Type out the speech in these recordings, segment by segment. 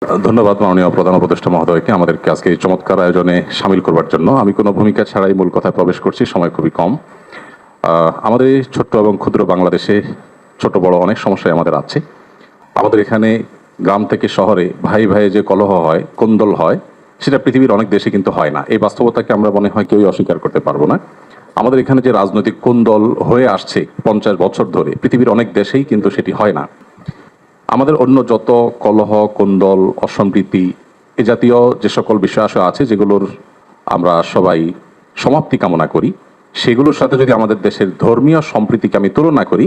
ধন্যবাদ মাননীয় প্রধান উপদেষ্টা মহোদয়কে আমাদেরকে আজকে এই চমৎকার আয়োজনে সামিল করবার জন্য। আমি কোনো ভূমিকা ছাড়াই মূল কথায় প্রবেশ করছি, সময় খুবই কম। আমাদের এই ছোট্ট এবং ক্ষুদ্র বাংলাদেশে ছোট বড় অনেক সমস্যাই আমাদের আছে। আমাদের এখানে গ্রাম থেকে শহরে ভাই ভাই যে কলহ হয়, কোন্দল হয়, সেটা পৃথিবীর অনেক দেশে কিন্তু হয় না। এই বাস্তবতাকে আমরা মনে হয় কেউই অস্বীকার করতে পারবো না। আমাদের এখানে যে রাজনৈতিক কোন্দল হয়ে আসছে 50 বছর ধরে, পৃথিবীর অনেক দেশেই কিন্তু সেটি হয় না। আমাদের অন্য যত কলহ, কোন্দল, অসম্প্রীতি এ জাতীয় যে সকল বিষয় আছে যেগুলোর আমরা সবাই সমাপ্তি কামনা করি, সেগুলোর সাথে যদি আমাদের দেশের ধর্মীয় সম্প্রীতিকে আমি তুলনা করি,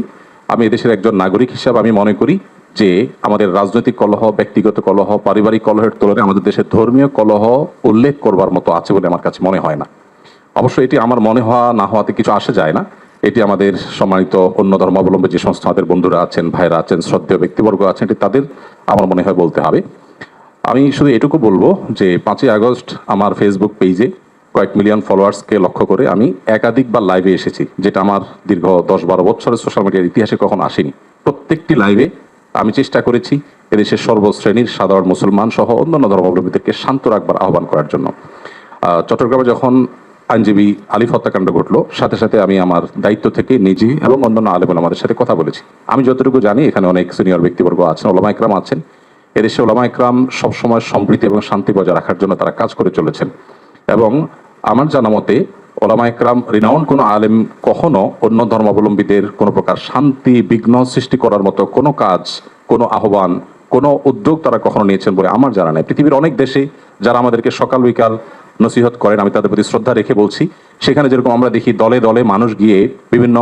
আমি এদেশের একজন নাগরিক হিসাবে আমি মনে করি যে আমাদের রাজনৈতিক কলহ, ব্যক্তিগত কলহ, পারিবারিক কলহের তুলনায় আমাদের দেশের ধর্মীয় কলহ উল্লেখ করবার মতো আছে বলে আমার কাছে মনে হয় না। অবশ্য এটি আমার মনে হওয়া না হওয়াতে কিছু আসে যায় না। এটি আমাদের সম্মানিত অন্য ধর্মাবলম্বী যে সমস্ত আমাদের বন্ধুরা আছেন, ভাইরা আছেন, শ্রদ্ধেয় ব্যক্তিবর্গ আছেন, এটি তাদের আমার মনে হয় বলতে হবে। আমি শুধু এটুকু বলবো যে 5ই আগস্ট আমার ফেসবুক পেজে কয়েক মিলিয়ন ফলোয়ার্সকে লক্ষ্য করে আমি একাধিকবার লাইভে এসেছি, যেটা আমার দীর্ঘ 10-12 বছরের সোশ্যাল মিডিয়ার ইতিহাসে কখনো আসেনি। প্রত্যেকটি লাইভে আমি চেষ্টা করেছি এদেশের সর্বশ্রেণীর সাধারণ মুসলমান সহ অন্যান্য ধর্মাবলম্বীদেরকে শান্ত রাখবার আহ্বান করার জন্য। চট্টগ্রামে যখন আইনজীবী আলিফ হত্যাকাণ্ড ঘটলো, সাথে সাথে আমি আমার দায়িত্ব থেকে নিজে এবং অন্যান্য আলেম ওলামাদের সাথে কথা বলেছি। আমি যতটুকু জানি এখানে অনেক সিনিয়র ব্যক্তিবর্গ আছেন, ওলামা ইকরাম আছেন। এদেশে ওলামা ইকরাম সবসময় সম্প্রীতি এবং শান্তি বজায় রাখার জন্য তারা কাজ করে চলেছেন। এবং আমার জানা মতে ওলামা ইকরাম রিনাউন্ড কোনো আলেম কখনো অন্য ধর্মাবলম্বীদের কোনো প্রকার শান্তি বিঘ্ন সৃষ্টি করার মতো কোনো কাজ, কোনো আহ্বান, কোনো উদ্যোগ তারা কখনো নিয়েছেন বলে আমার জানা নেই। পৃথিবীর অনেক দেশে যারা আমাদেরকে সকাল বিকাল নসিহত করেন, আমি তাদের প্রতি শ্রদ্ধা রেখে বলছি, সেখানে যেরকম আমরা দেখি দলে দলে মানুষ গিয়ে বিভিন্ন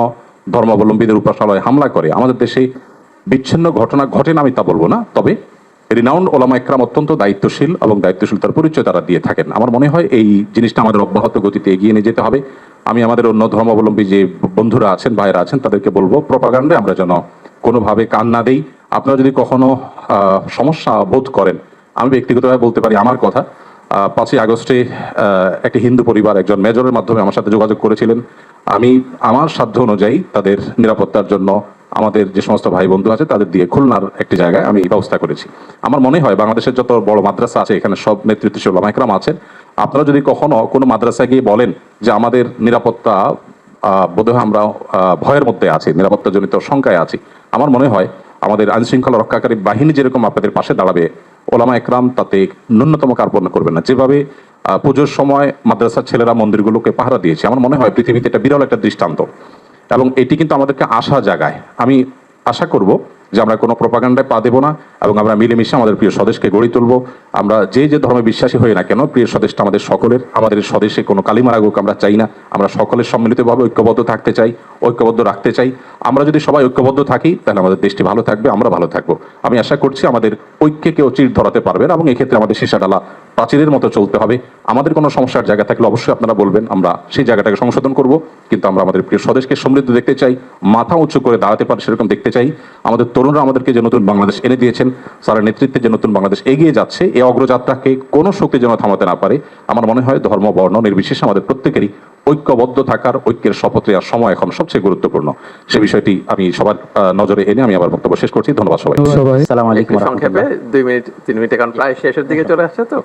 ধর্মাবলম্বীদের উপাসনালয়ে হামলা করে, আমাদের দেশে বিচ্ছিন্ন ঘটনা ঘটে না আমি তা বলবো না, তবে রিনাউন্ড ওলামা ইকরাম অত্যন্ত দায়িত্বশীল এবং দায়িত্বশীলতার পরিচয় তারা দিয়ে থাকেন। আমার মনে হয় এই জিনিসটা আমাদের অব্যাহত গতিতে এগিয়ে নিয়ে যেতে হবে। আমি আমাদের অন্য ধর্মাবলম্বী যে বন্ধুরা আছেন, ভাইরা আছেন, তাদেরকে বলবো প্রপাগান্ডায় আমরা যেন কোনোভাবে কান না দেই। আপনারা যদি কখনো সমস্যা বোধ করেন, আমি ব্যক্তিগতভাবে বলতে পারি আমার কথা। 5ই আগস্টে একটি হিন্দু পরিবার একজন মেজরের মাধ্যমে আমার সাথে যোগাযোগ করেছিলেন। আমি আমার সাধ্য অনুযায়ী তাদের নিরাপত্তার জন্য আমাদের যে সমস্ত ভাই বন্ধু আছে তাদের দিয়ে খুলনার একটি জায়গায় আমি ব্যবস্থা করেছি। আমার মনে হয় বাংলাদেশের যত বড় মাদ্রাসা আছে এখানে সব নেতৃত্বশীল ওলামা ইকরাম আছেন। আপনারা যদি কখনো কোনো মাদ্রাসায় গিয়ে বলেন যে আমাদের নিরাপত্তা বোধহয় আমরা ভয়ের মধ্যে আছি, নিরাপত্তাজনিত শঙ্কায় আছি, আমার মনে হয় আমাদের আইনশৃঙ্খলা রক্ষাকারী বাহিনী যেরকম আপনাদের পাশে দাঁড়াবে, ওলামা ইকরাম তাতে ন্যূনতম কার্পণ্য করবেন না। যেভাবে পুজোর সময় মাদ্রাসার ছেলেরা মন্দিরগুলোকে পাহারা দিয়েছে, আমার মনে হয় পৃথিবীতে এটা বিরল একটা দৃষ্টান্ত এবং এটি কিন্তু আমাদেরকে আশা জাগায়। আমি আশা করব যে আমরা কোনো প্রপাগান্ডায় পা দেব না এবং আমরা মিলেমিশে আমাদের প্রিয় স্বদেশকে গড়ে তুলব। আমরা যে যে ধর্মে বিশ্বাসী হই না কেন, প্রিয় স্বদেশটা আমাদের সকলের। আমাদের স্বদেশে কোনো কালিমা লাগুক আমরা চাই না। আমরা সকলের সম্মিলিতভাবে ঐক্যবদ্ধ থাকতে চাই, ঐক্যবদ্ধ রাখতে চাই। আমরা যদি সবাই ঐক্যবদ্ধ থাকি তাহলে আমাদের দেশটি ভালো থাকবে, আমরা ভালো থাকবো। আমি আশা করছি আমাদের ঐক্যে কেউ চির ধরাতে পারবে না এবং এক্ষেত্রে আমাদের সীসাডালা প্রাচীরের মতো চলতে হবে। আমাদের কোনো সমস্যার জায়গা থাকলে অবশ্যই আপনারা বলবেন, আমরা সেই জায়গাটাকে সংশোধন করব। কিন্তু আমরা আমাদের প্রিয় স্বদেশকে সমৃদ্ধ দেখতে চাই, মাথা উঁচু করে দাঁড়াতে পারে সেরকম দেখতে চাই। আমাদের তরুণরা আমাদেরকে যে নতুন বাংলাদেশ এনে দিয়েছেন, স্যারের নেতৃত্বে যে নতুন বাংলাদেশ এগিয়ে যাচ্ছে, এই অগ্রযাত্রাকে কোনো শক্তি যেন থামাতে না পারে। আমার মনে হয় ধর্ম বর্ণ নির্বিশেষে আমাদের প্রত্যেকেরই ঐক্যবদ্ধ থাকার, ঐক্যের শপথ নেওয়ার সময় এখন সবচেয়ে গুরুত্বপূর্ণ। সে বিষয়টি আমি সবার নজরে এনে আমি আমার বক্তব্য শেষ করছি। ধন্যবাদ সবাই। আসসালামু আলাইকুম। সংক্ষেপে 2 মিনিট 3 মিনিট, এখন প্রায় শেষের দিকে চলে আসছে তো।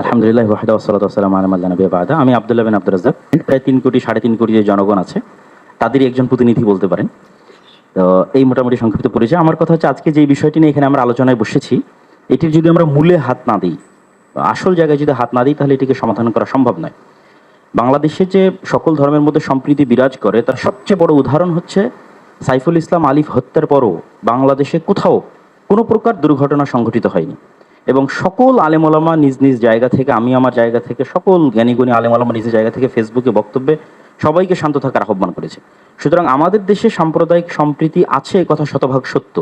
আলহামদুলিল্লাহ ওয়াহদা ওয়াসসালাতু ওয়াসসালামু আলা মান লা নাবিয়্যা বা'দা। আমি আব্দুল্লাহ বিন আব্দুর রাজ্জাক। প্রায় 3 কোটি 3.5 কোটি যে জনগণ আছে তাদেরই একজন প্রতিনিধি বলতে পারেন। তো এই মোটামুটি সংক্ষিপ্ত পরিচয়। আমার কথা হচ্ছে আজকে যে বিষয়টি নিয়ে এখানে আমরা আলোচনায় বসেছি, এটির যদি আমরা মূলে হাত না দিই, আসল জায়গায় যদি হাত না দিই, তাহলে এটিকে সমাধান করা সম্ভব নয়। বাংলাদেশে যে সকল ধর্মের মধ্যে সম্প্রীতি বিরাজ করে তার সবচেয়ে বড় উদাহরণ হচ্ছে সাইফুল ইসলাম আলিফ হত্যার পরও বাংলাদেশে কোথাও কোনো প্রকার দুর্ঘটনা সংঘটিত হয়নি এবং সকল আলেম ওলামা নিজ নিজ জায়গা থেকে, আমি আমার জায়গা থেকে, সকল জ্ঞানীগুণী আলেম ওলামা নিজ জায়গা থেকে ফেসবুকে বক্তব্যে সবাইকে শান্ত থাকার আহ্বান করেছে। সুতরাং আমাদের দেশে সাম্প্রদায়িক সম্প্রীতি আছে, কথা শতভাগ সত্য।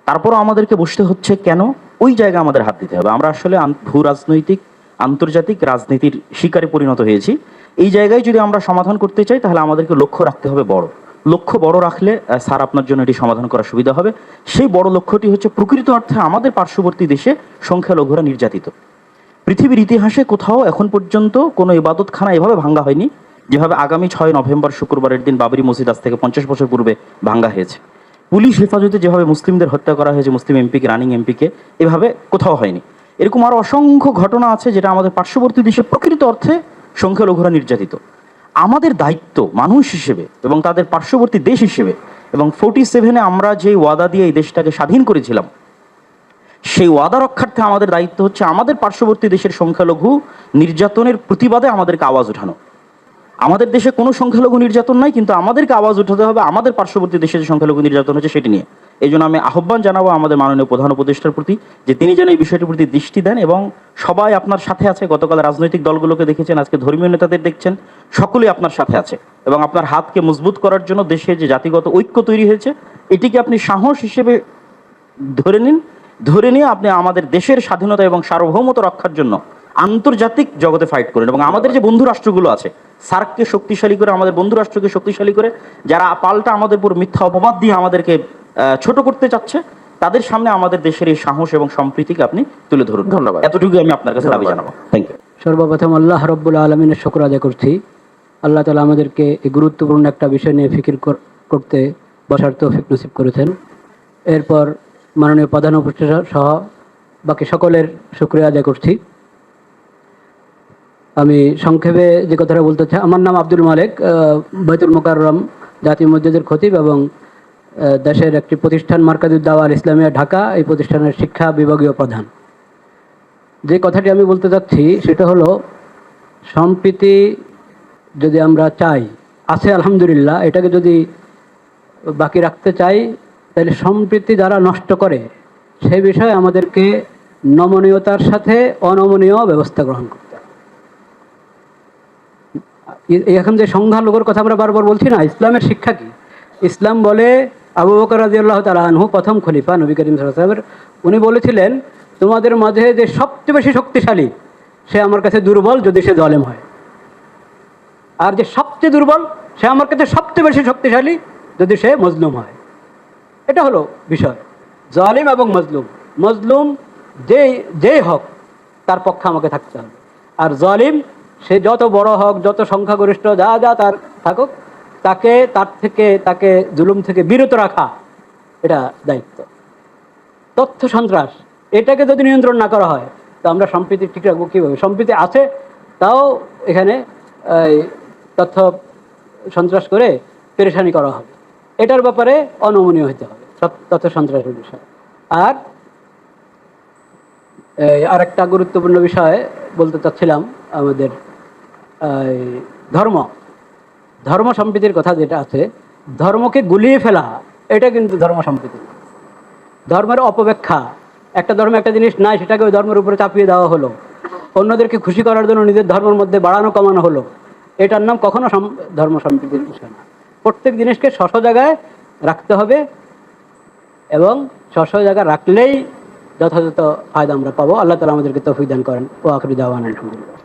তারপরও আমাদেরকে বসতে হচ্ছে কেন? ওই জায়গায় আমাদের হাত দিতে হবে। আমরা আসলে ভূ রাজনৈতিক আন্তর্জাতিক রাজনীতির শিকারে পরিণত হয়েছি। এই জায়গায় যদি আমরা সমাধান করতে চাই তাহলে আমাদেরকে লক্ষ্য রাখতে হবে বড়। লক্ষ্য বড় রাখলে স্যার আপনার জন্য এটি সমাধান করা সুবিধা হবে। সেই বড় লক্ষ্যটি হচ্ছে প্রকৃত অর্থে আমাদের পার্শ্ববর্তী দেশে সংখ্যালঘুরা নির্যাতিত। পৃথিবীর ইতিহাসে কোথাও এখন পর্যন্ত কোনো ইবাদতখানা এভাবে ভাঙ্গা হয়নি যেভাবে আগামী 6 নভেম্বর শুক্রবারের দিন বাবরি মসজিদ আজ থেকে 50 বছর পূর্বে ভাঙ্গা হয়েছে। পুলিশ হেফাজতে যেভাবে মুসলিমদের হত্যা করা হয়েছে, মুসলিম এমপিকে, রানিং এমপিকে, এভাবে কোথাও হয়নি। এরকম আরো অসংখ্য ঘটনা আছে যেটা আমাদের পার্শ্ববর্তী দেশে প্রকৃত অর্থে সংখ্যালঘুরা নির্যাতিত। আমাদের দায়িত্ব মানুষ হিসেবে এবং তাদের পার্শ্ববর্তী দেশ হিসেবে, এবং 47-এ আমরা যে ওয়াদা দিয়ে এই দেশটাকে স্বাধীন করেছিলাম, সেই ওয়াদা রক্ষার্থে আমাদের দায়িত্ব হচ্ছে আমাদের পার্শ্ববর্তী দেশের সংখ্যালঘু নির্যাতনের প্রতিবাদে আমাদেরকে আওয়াজ ওঠানো। আমাদের দেশে কোনো সংখ্যালঘু নির্যাতন নাই, কিন্তু আমাদেরকে আওয়াজ উঠাতে হবে আমাদের পার্শ্ববর্তী দেশে যে সংখ্যালঘু নির্যাতন হচ্ছে সেটি নিয়ে। এই জন্য আমি আহ্বান জানাবো আমাদের মাননীয় প্রধান উপদেষ্টার প্রতি যে তিনি যেন এই বিষয়টির প্রতি দৃষ্টি দেন, এবং সবাই আপনার সাথে আছে। গতকাল রাজনৈতিক দলগুলোকে দেখেছেন, আজকে ধর্মীয় নেতাদের দেখছেন, সকলেই আপনার সাথে আছে, এবং আপনার হাতকে মজবুত করার জন্য দেশে যে জাতিগত ঐক্য তৈরি হয়েছে এটিকে আপনি সাহস হিসেবে ধরে নিন। ধরে নিয়ে আপনি আমাদের দেশের স্বাধীনতা এবং সার্বভৌমত্ব রক্ষার জন্য আন্তর্জাতিক জগতে ফাইট করেন, এবং আমাদের যে বন্ধু রাষ্ট্রগুলো আছে সার্ককে শক্তিশালী করে, আমাদের বন্ধু রাষ্ট্রকে শক্তিশালী করে, যারা পাল্টা আমাদের উপর মিথ্যা অপবাদ দিয়ে আমাদেরকে ছোট করতে চাচ্ছে, তাদের সামনে আমাদের দেশের এই সাহস এবং সম্প্রীতিকে আপনি তুলে ধরুন। ধন্যবাদ। এতটুকু আমি আপনার কাছে দাবি জানাবো। Thank you. সর্বপ্রথম আল্লাহ রব্বুল আলমিনের শুকর আদায় করছি। আল্লাহ তালা আমাদেরকে এই গুরুত্বপূর্ণ একটা বিষয় নিয়ে ফিকির করতে বসার তৌফিক নসিব করেছেন। এরপর মাননীয় প্রধান উপদেষ্টা সহ বাকি সকলের শুকরিয়া আদায় করছি। আমি সংক্ষেপে যে কথাটা বলতে চাই, আমার নাম আব্দুল মালেক, বাইতুল মোকাররম জাতীয় মসজিদের খতিব এবং দেশের একটি প্রতিষ্ঠান মার্কাজুদ দাওয়া আল ইসলামিয়া ঢাকা, এই প্রতিষ্ঠানের শিক্ষা বিভাগীয় প্রধান। যে কথাটি আমি বলতে চাচ্ছি সেটা হলো, সম্প্রীতি যদি আমরা চাই, আছে আলহামদুলিল্লাহ, এটাকে যদি বাকি রাখতে চাই, তাহলে সম্প্রীতি যারা নষ্ট করে সেই বিষয়ে আমাদেরকে নমনীয়তার সাথে অনমনীয় ব্যবস্থা গ্রহণ করতে হবে। এখন যে সংখ্যালঘুর কথা আমরা বারবার বলছি না, ইসলামের শিক্ষা কি? ইসলাম বলে, আবু বকর রাদিয়াল্লাহু তাআলা আনহু প্রথম খলিফা নবী করিম সাল্লাল্লাহু আলাইহি ওয়াসাল্লাম, উনি বলেছিলেন, তোমাদের মাঝে যে সবচেয়ে বেশি শক্তিশালী সে আমার কাছে দুর্বল যদি সে জালেম হয়, আর যে সবচেয়ে দুর্বল সে আমার কাছে সবচেয়ে বেশি শক্তিশালী যদি সে মজলুম হয়। এটা হলো বিষয়, জালিম এবং মজলুম। মজলুম যেই হোক তার পক্ষে আমাকে থাকতে হবে, আর জালিম সে যত বড় হোক, যত সংখ্যাগরিষ্ঠ যা তার থাকুক, তাকে জুলুম থেকে বিরত রাখা এটা দায়িত্ব। তথ্য সন্ত্রাস, এটাকে যদি নিয়ন্ত্রণ না করা হয় তো আমরা সম্প্রীতি ঠিক রাখবো কীভাবে? সম্প্রীতি আছে, তাও এখানে তথ্য সন্ত্রাস করে পেরেশানি করা হবে। এটার ব্যাপারে অনমনীয় হতে হবে তথ্য সন্ত্রাসের বিষয়। আর আরেকটা গুরুত্বপূর্ণ বিষয় বলতে চাচ্ছিলাম, আমাদের ধর্ম সম্প্রীতির কথা যেটা আছে, ধর্মকে গুলিয়ে ফেলা এটা কিন্তু ধর্ম সম্প্রীতি। ধর্মের অপব্যাখ্যা, একটা ধর্মে একটা জিনিস নাই সেটাকে ওই ধর্মের উপরে চাপিয়ে দেওয়া হলো, অন্যদেরকে খুশি করার জন্য নিজের ধর্মের মধ্যে বাড়ানো কমানো হলো, এটার নাম কখনো ধর্ম সম্প্রীতির বিষয় না। প্রত্যেক জিনিসকে স্ব জায়গায় রাখতে হবে, এবং স্ব জায়গায় রাখলেই যথাযথ ফায়দা আমরা পাবো। আল্লাহ তাআলা আমাদেরকে তৌফিক দান করেন। ওয়া আখিরু দাওয়ানা আলহামদুলিল্লাহ।